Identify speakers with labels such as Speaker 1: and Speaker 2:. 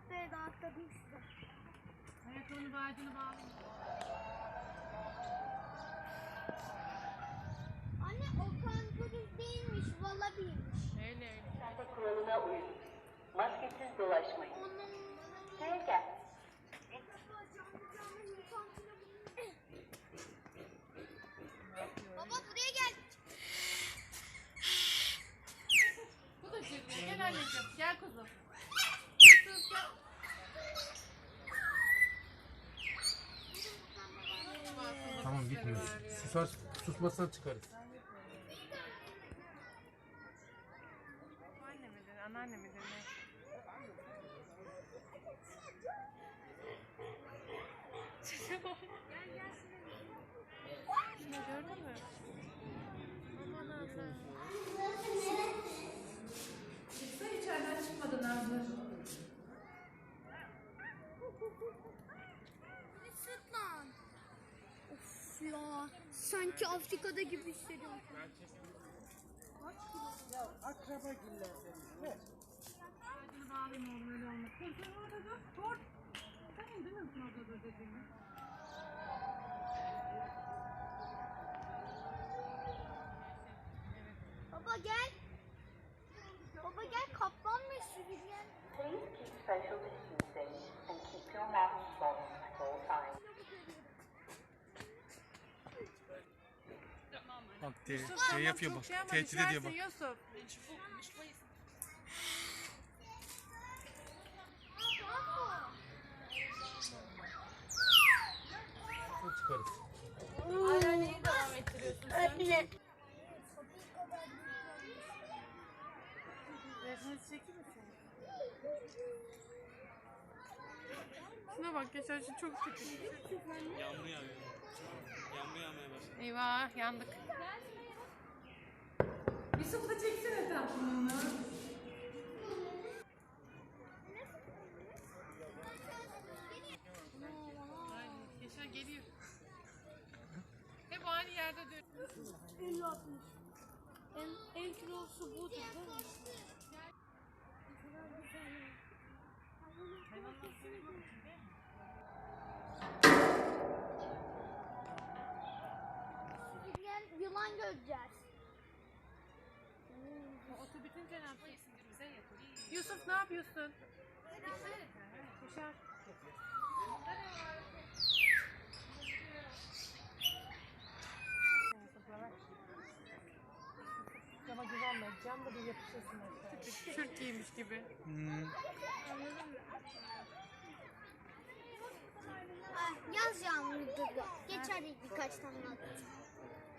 Speaker 1: noktaya da atladım size.
Speaker 2: Ayakkabını bağcını bağlayın.
Speaker 1: Anne o kanguru değilmiş, valabiymiş.
Speaker 2: Öyle öyle.
Speaker 3: Mesafe kuralına uyun. Maskesiz dolaşmayın.
Speaker 1: Onun...
Speaker 3: Buraya gel.
Speaker 1: Baba buraya gel.
Speaker 2: Bu da çekmiyor. Gel anneciğim. Gel kuzum. Yusuf gel.
Speaker 4: Tamam gitmiyoruz. Susmazsan çıkarız.
Speaker 2: Anne midir, anneanne midir ne? Şunu gördün mü? Aman Allah'ım. Çıksa içeriden çıkmadı Nazlı.
Speaker 1: Sırtlan. Of ya. Sanki Afrika'da gibi hissediyorum.
Speaker 5: Akraba giller benim. Ver.
Speaker 2: Ağacını bağlayayım oğlum öyle olmaz. Sen orada dur. Dur. Sen indin mi orada dur dediğimi?
Speaker 1: Baba gel. Baba gel, kaplan mı sürüyen?
Speaker 3: Please keep social distancing and keep your masks on at all times.
Speaker 4: Bak
Speaker 2: Yusuf,
Speaker 4: şey yapıyor bak. Tehdit ediyor bak.
Speaker 2: Yusuf.
Speaker 4: Çıkarız.
Speaker 2: Hala neyi devam ettiriyorsun sen? Resmini çekeyim mi seni? Şuna bak geçen şey çok kötü.
Speaker 6: Yağmur yağıyor. Yağmur yağmaya başladı.
Speaker 2: Eyvah yandık. Yusuf da çeksene tatlını. Ay Yaşar geliyor. Hep aynı yerde dönüyor.
Speaker 1: 50-60. En kilosu budur değil mi? Gel, yılan göreceğiz.
Speaker 2: Otu bitince ne yapacaksın? Yusuf ne yapıyorsun? Yaşar.
Speaker 5: Ama güvenme. Cam da bir yapışırsın.
Speaker 2: Kürk giymiş gibi.
Speaker 1: Ah, yaz yağmuru durdu. Geçer birkaç tane atacağım.